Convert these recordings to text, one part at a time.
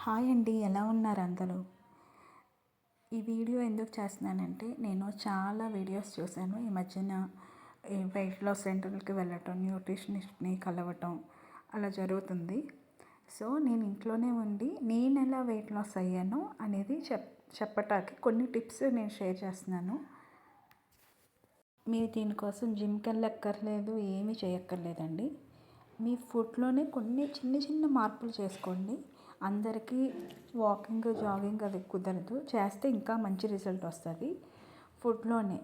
Hi అండి, ఎలా ఉన్నారు అందరూ? ఈ వీడియో ఎందుకు చేస్తున్నానంటే, నేను చాలా వీడియోస్ చూశాను ఈ మధ్యన. ఈ వెయిట్ లాస్ సెంటర్కి వెళ్ళటం, న్యూట్రిషనిస్ట్ని కలవటం అలా జరుగుతుంది. సో నేను ఇంట్లోనే ఉండి నేను ఎలా వెయిట్ లాస్ అయ్యాను అనేది చెప్పటానికి కొన్ని టిప్స్ నేను షేర్ చేస్తున్నాను. మీరు దీనికోసం జిమ్కి వెళ్ళక్కర్లేదు, ఏమీ చేయక్కర్లేదండి. మీ ఫుడ్లోనే కొన్ని చిన్న చిన్న మార్పులు చేసుకోండి. అందరికీ వాకింగ్, జాగింగ్ అది కుదరదు. చేస్తే ఇంకా మంచి రిజల్ట్ వస్తుంది. ఫుడ్లోనే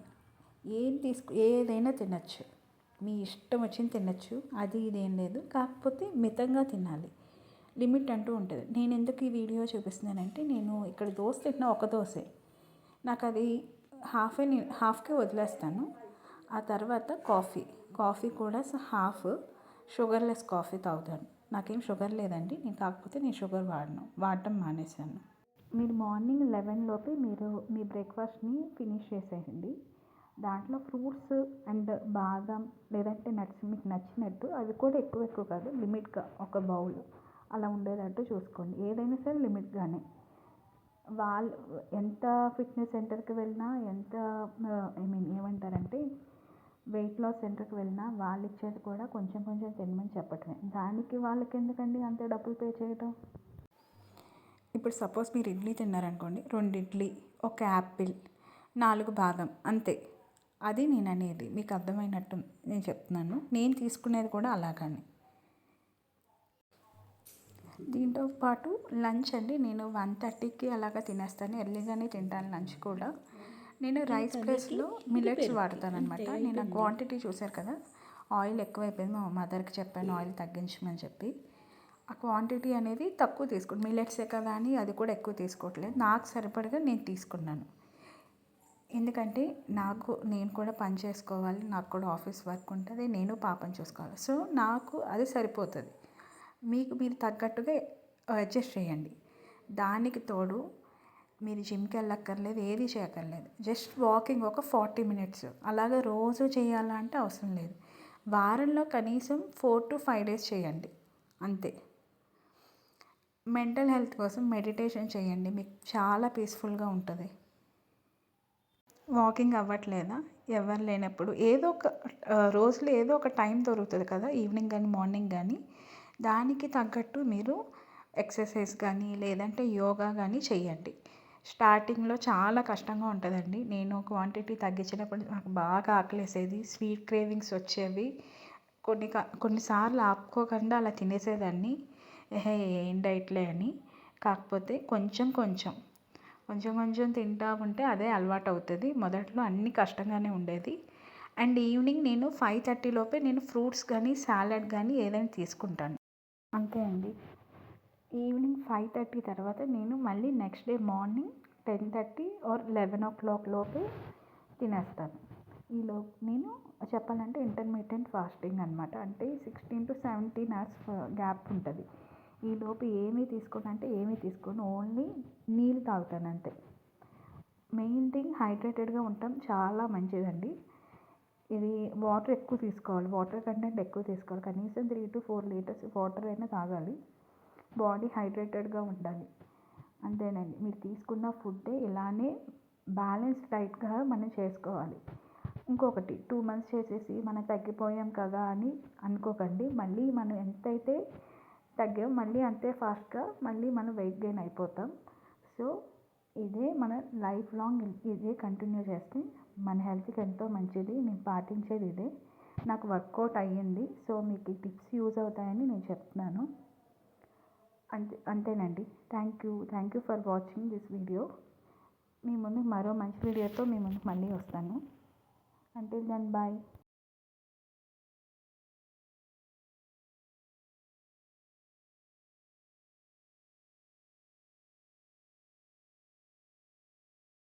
ఏదైనా తినచ్చు, మీ ఇష్టం వచ్చింది తినచ్చు. అది ఇదేం లేదు, కాకపోతే మితంగా తినాలి. లిమిట్ అంటూ ఉంటుంది. నేను ఎందుకు ఈ వీడియో చూపిస్తున్నానంటే, నేను ఇక్కడ దోశ తిన్నా, ఒక దోశే, నాకు అది హాఫ్కే వదిలేస్తాను. ఆ తర్వాత కాఫీ కూడా హాఫ్ షుగర్లెస్ కాఫీ తాగుతాను. నాకేం షుగర్ లేదండి, కాకపోతే నేను షుగర్ వాడటం మానేశాను. మీరు మార్నింగ్ 11 లోపే మీరు మీ బ్రేక్ఫాస్ట్ని ఫినిష్ చేసేయండి. దాంట్లో ఫ్రూట్స్ అండ్ బాదం లేదంటే నట్స్ మీకు నచ్చినట్టు, అవి కూడా ఎక్కువ కాదు, లిమిట్గా ఒక బౌల్ అలా ఉండేటట్టు చూసుకోండి. ఏదైనా సరే లిమిట్గానే. వాళ్ళు ఎంత ఫిట్నెస్ సెంటర్కి వెళ్ళినా, ఎంత ఏమంటారంటే వెయిట్ లాస్ సెంటర్కి వెళ్ళినా వాళ్ళు ఇచ్చేది కూడా కొంచెం తినమని చెప్పటమే. దానికి వాళ్ళకి ఎందుకండి అంత డబ్బులు పే చేయటం? ఇప్పుడు సపోజ్ మీరు ఇడ్లీ తిన్నారనుకోండి, 2 ఇడ్లీ, 1 యాపిల్, 4 బాదం, అంతే. అది నేను అనేది మీకు అర్థమైనట్టు నేను చెప్తున్నాను. నేను తీసుకునేది కూడా అలాగని. దీంతో పాటు లంచ్ అండి, నేను 1:30కి అలాగా తినేస్తాను. ఎర్లీగానే తింటాను లంచ్ కూడా. నేను రైస్ ప్లేస్లో మిల్లెట్స్ వాడతాను అనమాట. నేను ఆ క్వాంటిటీ చూశారు కదా, ఆయిల్ ఎక్కువైపోయింది. మా మదర్కి చెప్పాను ఆయిల్ తగ్గించమని చెప్పి. ఆ క్వాంటిటీ అనేది తక్కువ తీసుకోండి. మిల్లెట్సే కదా అని అది కూడా ఎక్కువ తీసుకోవట్లేదు. నాకు సరిపడగా నేను తీసుకున్నాను. ఎందుకంటే నేను కూడా పని చేసుకోవాలి, నాకు కూడా ఆఫీస్ వర్క్ ఉంటుంది, నేను పాపని చూసుకోవాలి. సో నాకు అది సరిపోతుంది. మీరు తగ్గట్టుగా అడ్జస్ట్ చేయండి. దానికి తోడు మీరు జిమ్కి వెళ్ళక్కర్లేదు, ఏది చేయక్కర్లేదు. జస్ట్ వాకింగ్ ఒక 40 మినిట్స్ అలాగే రోజు చేయాలంటే అవసరం లేదు. వారంలో కనీసం 4 to 5 days చేయండి, అంతే. మెంటల్ హెల్త్ కోసం మెడిటేషన్ చేయండి, మీకు చాలా పీస్ఫుల్గా ఉంటుంది. వాకింగ్ అవ్వట్లేదా? ఎవరు లేనప్పుడు రోజులో ఏదో ఒక టైం దొరుకుతుంది కదా, ఈవినింగ్ కానీ మార్నింగ్ కానీ, దానికి తగ్గట్టు మీరు ఎక్సర్సైజ్ కానీ లేదంటే యోగా కానీ చేయండి. స్టార్టింగ్లో చాలా కష్టంగా ఉంటుందండి. నేను క్వాంటిటీ తగ్గించినప్పుడు నాకు బాగా ఆకలేసేది, స్వీట్ క్రేవింగ్స్ వచ్చేవి. కొన్నిసార్లు ఆపుకోకుండా అలా తినేసేదాన్ని, ఏం డైట్లే అని. కాకపోతే కొంచెం తింటా ఉంటే అదే అలవాటు అవుతుంది. మొదట్లో అన్నీ కష్టంగానే ఉండేది. అండ్ ఈవినింగ్ నేను 5:30 లోపే నేను ఫ్రూట్స్ కానీ సాలడ్ కానీ ఏదైనా తీసుకుంటాను, అంతే అండి. ఈవినింగ్ 5:30 తర్వాత నేను మళ్ళీ నెక్స్ట్ డే మార్నింగ్ 10:30 ఆర్ 11 లోపే తినేస్తాను. ఈలోపు నేను చెప్పాలంటే ఇంటర్మీడియట్ ఫాస్టింగ్ అనమాట. అంటే 16 to 17 hours గ్యాప్ ఉంటుంది. ఈలోపు ఏమీ తీసుకోను, ఓన్లీ నీళ్ళు తాగుతాను అంతే. మెయిన్ థింగ్ హైడ్రేటెడ్గా ఉండటం చాలా మంచిదండి. ఇది వాటర్ ఎక్కువ తీసుకోవాలి, వాటర్ కంటెంట్ ఎక్కువ తీసుకోవాలి. కనీసం 3 to 4 liters వాటర్ అయినా తాగాలి. బాడీ హైడ్రేటెడ్గా ఉండాలి, అంతేనండి. మీరు తీసుకున్న ఫుడ్డే ఇలానే బ్యాలెన్స్ డైట్గా మనం చేసుకోవాలి. ఇంకొకటి, 2 months చేసేసి మనం తగ్గిపోయాం కదా అని అనుకోకండి. మళ్ళీ మనం ఎంతైతే తగ్గామో మళ్ళీ అంతే ఫాస్ట్గా మళ్ళీ మనం వెయిట్ గెయిన్ అయిపోతాం. సో ఇదే మన లైఫ్ లాంగ్ ఇదే కంటిన్యూ చేస్తే మన హెల్త్కి ఎంతో మంచిది. నేను పాటించేది ఇదే, నాకు వర్కౌట్ అయ్యింది. సో మీకు ఈ టిప్స్ యూజ్ అవుతాయని నేను చెప్తున్నాను, అంతేనండి. Thank you for watching this video. మీ ముందు మరో మంచి వీడియోతో మీ ముందుకు మళ్ళీ వస్తాను. Until then, bye.